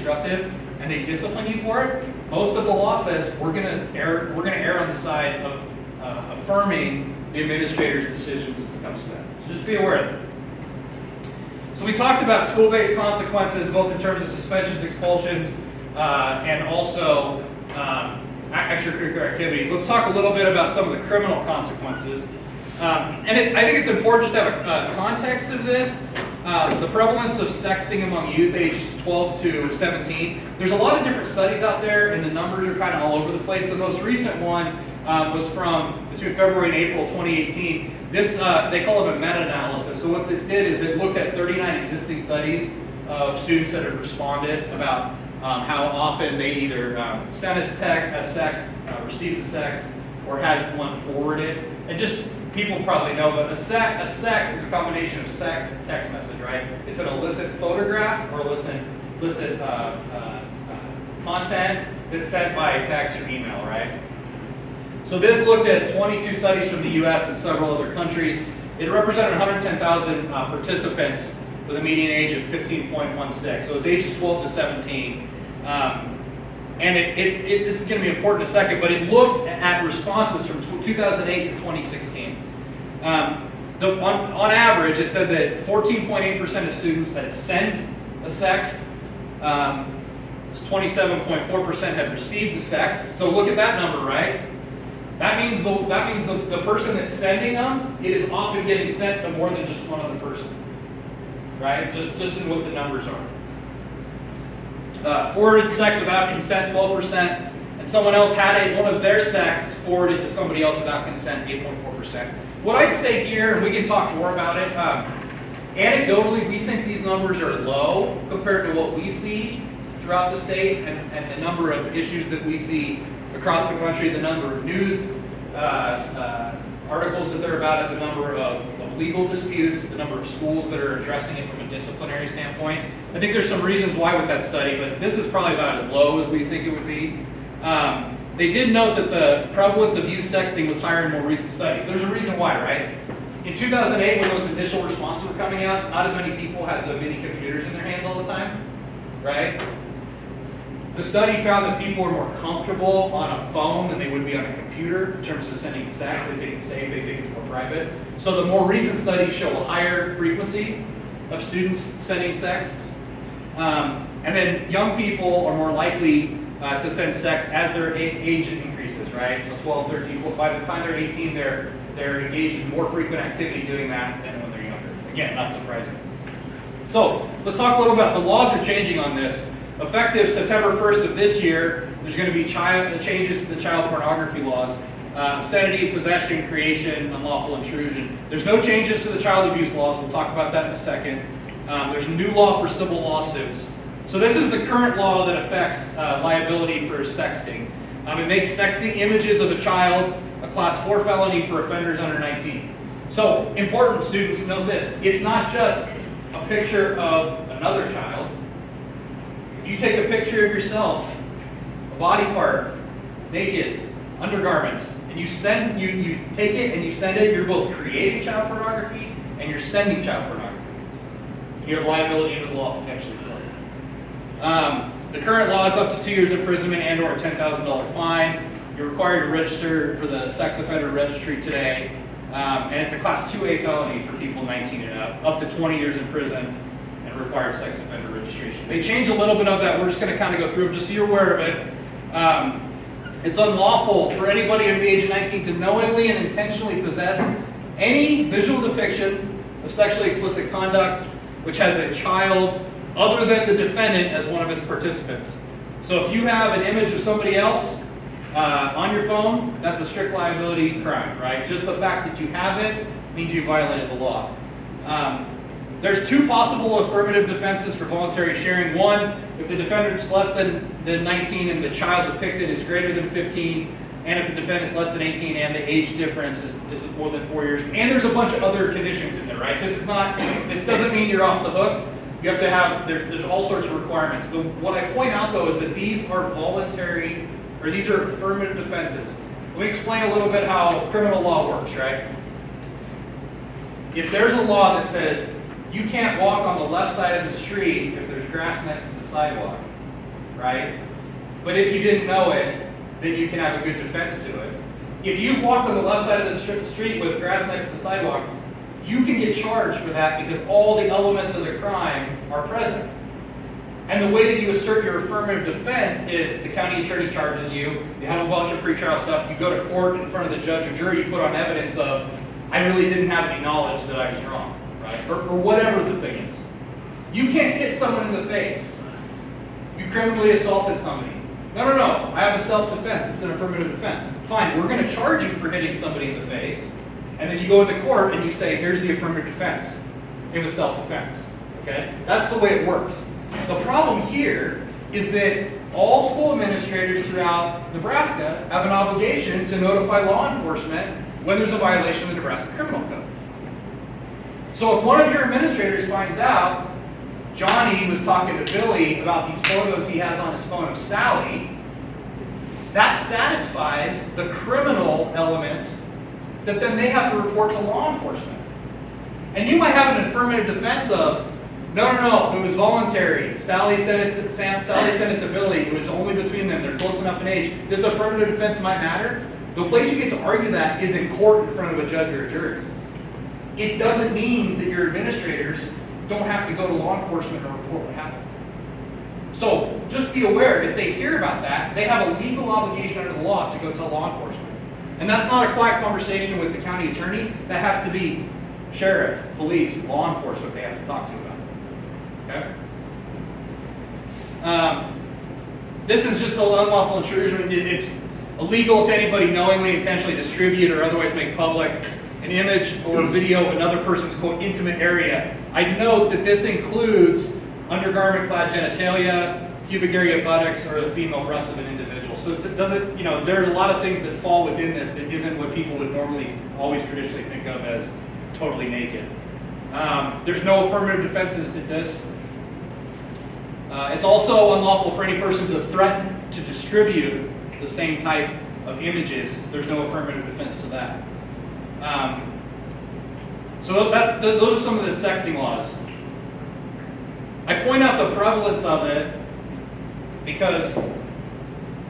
disruptive and they discipline you for it, most of the law says we're going to err on the side of affirming the administrator's decisions as it comes to that. So just be aware of it. So we talked about school-based consequences, both in terms of suspensions, expulsions, and also extracurricular activities. Let's talk a little bit about some of the criminal consequences. I think it's important just to have a context of this. The prevalence of sexting among youth ages 12 to 17. There's a lot of different studies out there, and the numbers are kind of all over the place. The most recent one was from between February and April 2018. This, they call it a meta-analysis. So what this did is it looked at 39 existing studies of students that have responded about how often they either sent a sext, received a sext, or had one forwarded. And just, people probably know, but a sext is a combination of sext and text message, right? It's an illicit photograph or illicit content that's sent by text or email, right? So this looked at 22 studies from the US and several other countries. It represented 110,000 participants with a median age of 15.16. So it's ages 12 to 17. And this is going to be important in a second, but it looked at responses from 2008 to 2016. On average, it said that 14.8% of students had sent a sext. 27.4% had received a sext. So look at that number, right? That means the person that's sending them, it is often getting sent to more than just one other person, right? Just in what the numbers are. Forwarded sext without consent, 12%, and someone else had one of their sexts forwarded to somebody else without consent, 8.4%. What I'd say here, and we can talk more about it, anecdotally, we think these numbers are low compared to what we see throughout the state and the number of issues that we see across the country, the number of news articles that they're about it, the number of legal disputes, the number of schools that are addressing it from a disciplinary standpoint. I think there's some reasons why with that study, but this is probably about as low as we think it would be. They did note that the prevalence of youth sexting was higher in more recent studies. There's a reason why, right? In 2008, when those initial responses were coming out, not as many people had the mini computers in their hands all the time, right? The study found that people were more comfortable on a phone than they would be on a computer in terms of sending sex. They think it's safe, they think it's more private. So the more recent studies show a higher frequency of students sending sexts. And then young people are more likely to send sex as their age increases, right? So 12, 13, 14, by the time they're 18, they're engaged in more frequent activity doing that than when they're younger. Again, not surprising. So let's talk a little about the laws are changing on this. Effective September 1st of this year, there's going to be changes to the child pornography laws. Obscenity, possession, creation, unlawful intrusion. There's no changes to the child abuse laws. We'll talk about that in a second. There's a new law for civil lawsuits. So this is the current law that affects liability for sexting. It makes sexting images of a child a class 4 felony for offenders under 19. So important, students, note this. It's not just a picture of another child. If you take a picture of yourself, a body part, naked, undergarments, and you take it and you send it, you're both creating child pornography and you're sending child pornography. You have liability under the law potentially for it. The current law is up to 2 years imprisonment and or a $10,000 fine. You're required to register for the sex offender registry today. And it's a class 2A felony for people 19 and up to 20 years in prison and required sex offender registration. They changed a little bit of that. We're just going to kind of go through them just so you're aware of it. It's unlawful for anybody under the age of 19 to knowingly and intentionally possess any visual depiction of sexually explicit conduct which has a child other than the defendant as one of its participants. So if you have an image of somebody else on your phone, that's a strict liability crime, right? Just the fact that you have it means you violated the law. There's two possible affirmative defenses for voluntary sharing. One, if the defendant's less than 19 and the child depicted is greater than 15, and if the defendant's less than 18 and the age difference is more than 4 years. And there's a bunch of other conditions in there, right? This doesn't mean you're off the hook. You have to have, there's all sorts of requirements. What I point out though is that these are voluntary, or these are affirmative defenses. Let me explain a little bit how criminal law works, right? If there's a law that says you can't walk on the left side of the street if there's grass next to the sidewalk, right? But if you didn't know it, then you can have a good defense to it. If you walk on the left side of the street with grass next to the sidewalk, you can get charged for that because all the elements of the crime are present. And the way that you assert your affirmative defense is the county attorney charges you, you have a bunch of pretrial stuff, you go to court in front of the judge or jury, you put on evidence of, I really didn't have any knowledge that I was wrong, right? Or whatever the thing is. You can't hit someone in the face. You criminally assaulted somebody. No, I have a self-defense, it's an affirmative defense. Fine, we're going to charge you for hitting somebody in the face, and then you go into court and you say, here's the affirmative defense. It was self-defense, okay? That's the way it works. The problem here is that all school administrators throughout Nebraska have an obligation to notify law enforcement when there's a violation of the Nebraska Criminal Code. So if one of your administrators finds out Johnny was talking to Billy about these photos he has on his phone of Sally, that satisfies the criminal elements that then they have to report to law enforcement. And you might have an affirmative defense of, no, it was voluntary. Sally sent it to Billy. It was only between them. They're close enough in age. This affirmative defense might matter. The place you get to argue that is in court in front of a judge or a jury. It doesn't mean that your administrators don't have to go to law enforcement or report what happened. So just be aware, if they hear about that, they have a legal obligation under the law to go tell law enforcement. And that's not a quiet conversation with the county attorney. That has to be sheriff, police, law enforcement they have to talk to about it. Okay? This is just an unlawful intrusion. It's illegal to anybody knowingly, intentionally distribute or otherwise make public an image or video of another person's, quote, intimate area. I note that this includes undergarment-clad genitalia, pubic area buttocks, or the female breast of an individual. So it doesn't, there are a lot of things that fall within this that isn't what people would normally always traditionally think of as totally naked. There's no affirmative defenses to this. It's also unlawful for any person to threaten to distribute the same type of images. There's no affirmative defense to that. So those are some of the sexting laws. I point out the prevalence of it because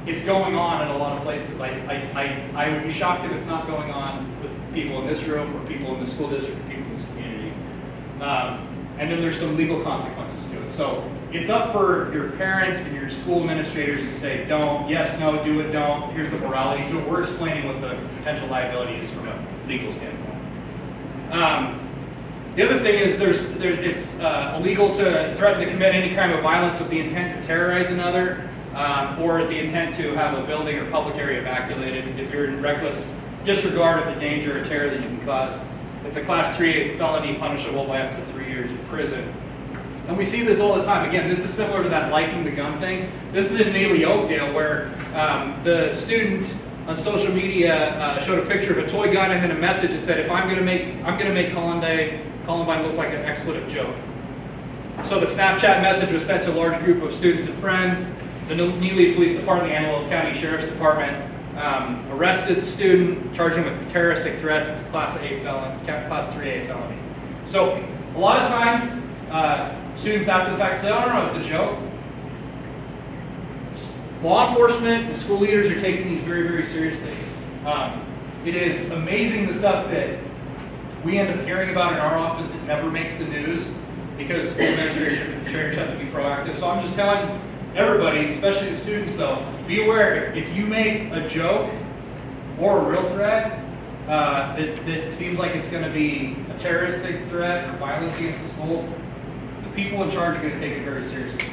it's going on in a lot of places. I would be shocked if it's not going on with people in this room or people in the school district or people in this community. And then there's some legal consequences to it. So it's up for your parents and your school administrators to say, don't, yes, no, do it, don't. Here's the morality to it. We're explaining what the potential liability is from a legal standpoint. The other thing is it's illegal to threaten to commit any crime of violence with the intent to terrorize another or the intent to have a building or public area evacuated if you're in reckless disregard of the danger or terror that you can cause. It's a Class 3A felony punishable by up to 3 years in prison. And we see this all the time. Again, this is similar to that liking the gun thing. This is in Naily Oakdale where the student on social media showed a picture of a toy gun and then a message that said, I'm going to make Columbine look like an expletive joke. So the Snapchat message was sent to a large group of students and friends. The Neely Police Department, the Antelope County Sheriff's Department arrested the student, charged him with terroristic threats. It's a Class 3A felony. So a lot of times, students after the fact say, oh, no, it's a joke. Law enforcement and school leaders are taking these very, very seriously. It is amazing the stuff that we end up hearing about in our office that never makes the news because school administrators have to be proactive. So I'm just telling everybody, especially the students though, be aware if you make a joke or a real threat that seems like it's going to be a terroristic threat or violence against the school, the people in charge are going to take it very seriously.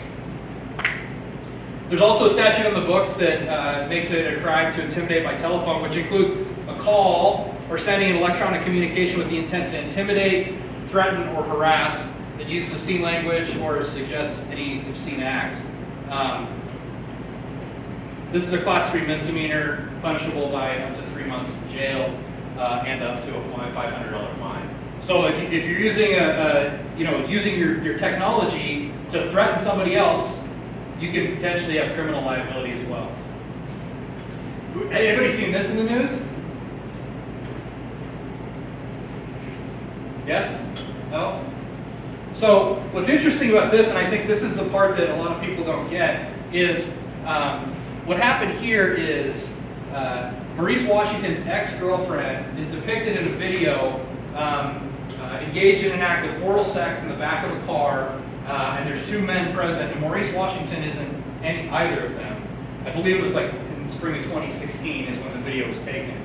There's also a statute on the books that makes it a crime to intimidate by telephone, which includes a call or sending an electronic communication with the intent to intimidate, threaten, or harass, that uses obscene language or suggests any obscene act. This is a Class 3 misdemeanor, punishable by up to 3 months in jail and up to a $500 fine. So if you're using using your technology to threaten somebody else, you can potentially have criminal liability as well. Anybody seen this in the news? Yes? No? So what's interesting about this, and I think this is the part that a lot of people don't get, is what happened here is Maurice Washington's ex-girlfriend is depicted in a video engaged in an act of oral sex in the back of a car, and there's two men present, and Maurice Washington isn't either of them. I believe it was like in spring of 2016 is when the video was taken.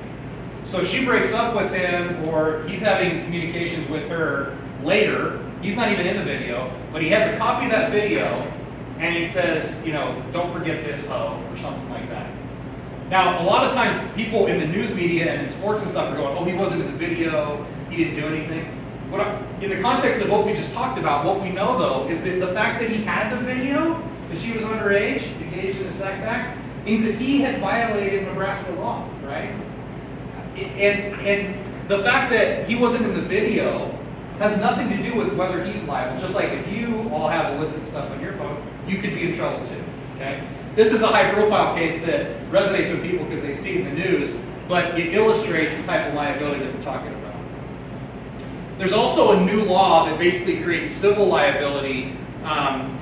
So she breaks up with him, or he's having communications with her later. He's not even in the video, but he has a copy of that video, and he says, you know, don't forget this hoe, or something like that. Now, a lot of times people in the news media and in sports and stuff are going, oh, he wasn't in the video, he didn't do anything. In the context of what we just talked about, what we know, though, is that the fact that he had the video, that she was underage, engaged in a sex act, means that he had violated Nebraska law, right? And the fact that he wasn't in the video has nothing to do with whether he's liable. Just like if you all have illicit stuff on your phone, you could be in trouble too, okay? This is a high-profile case that resonates with people because they see it in the news, but it illustrates the type of liability that we're talking about. There's also a new law that basically creates civil liability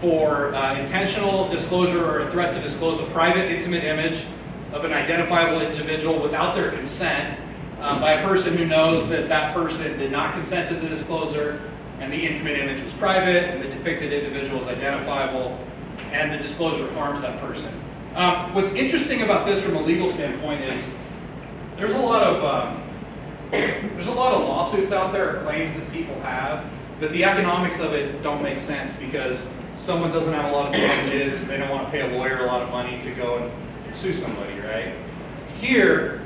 for intentional disclosure or a threat to disclose a private, intimate image of an identifiable individual without their consent by a person who knows that that person did not consent to the disclosure, and the intimate image was private, and the depicted individual is identifiable, and the disclosure harms that person. What's interesting about this from a legal standpoint is there's a lot of lawsuits out there, or claims that people have, but the economics of it don't make sense because someone doesn't have a lot of damages, and they don't want to pay a lawyer a lot of money to go and sue somebody, right? Here,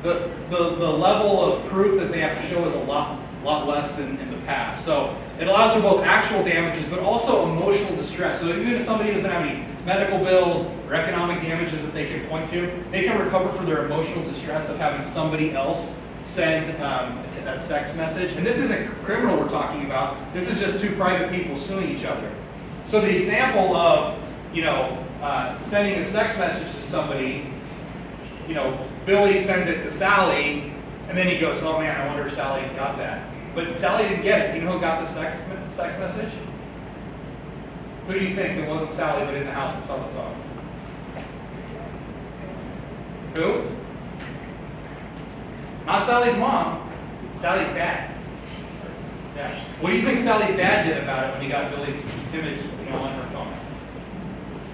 the level of proof that they have to show is a lot less than in the past. So it allows for both actual damages, but also emotional distress. So even if somebody doesn't have any medical bills or economic damages that they can point to, they can recover for their emotional distress of having somebody else send a sex message. And this isn't criminal we're talking about. This is just two private people suing each other. So the example of, sending a sex message to somebody, Billy sends it to Sally, and then he goes, oh man, I wonder if Sally got that. But Sally didn't get it. You know who got the sex message? Who do you think? It wasn't Sally, but in the house it's on the phone. Who? Not Sally's mom, Sally's dad. Yeah. What do you think Sally's dad did about it when he got Billy's image, on her phone?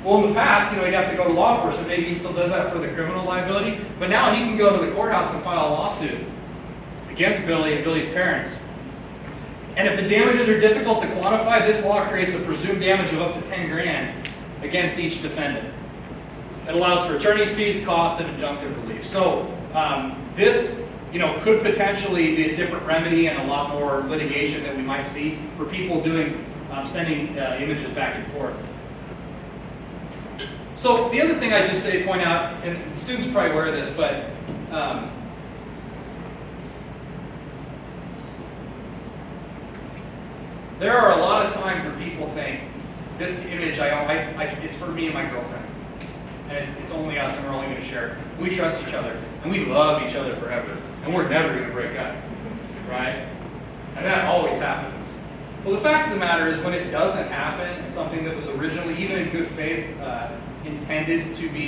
Well, in the past, he'd have to go to law enforcement. Maybe he still does that for the criminal liability. But now he can go to the courthouse and file a lawsuit against Billy and Billy's parents. And if the damages are difficult to quantify, this law creates a presumed damage of up to 10 grand against each defendant. It allows for attorney's fees, costs, and injunctive relief. So this, could potentially be a different remedy and a lot more litigation that we might see for people doing sending images back and forth. So the other thing I just point out, and the students are probably aware of this, but there are a lot of times where people think this image it's for me and my girlfriend, and it's only us, and we're only going to share it. We trust each other, and we love each other forever, and we're never going to break up, right? And that always happens. Well, the fact of the matter is, when it doesn't happen, something that was originally, even in good faith, intended to be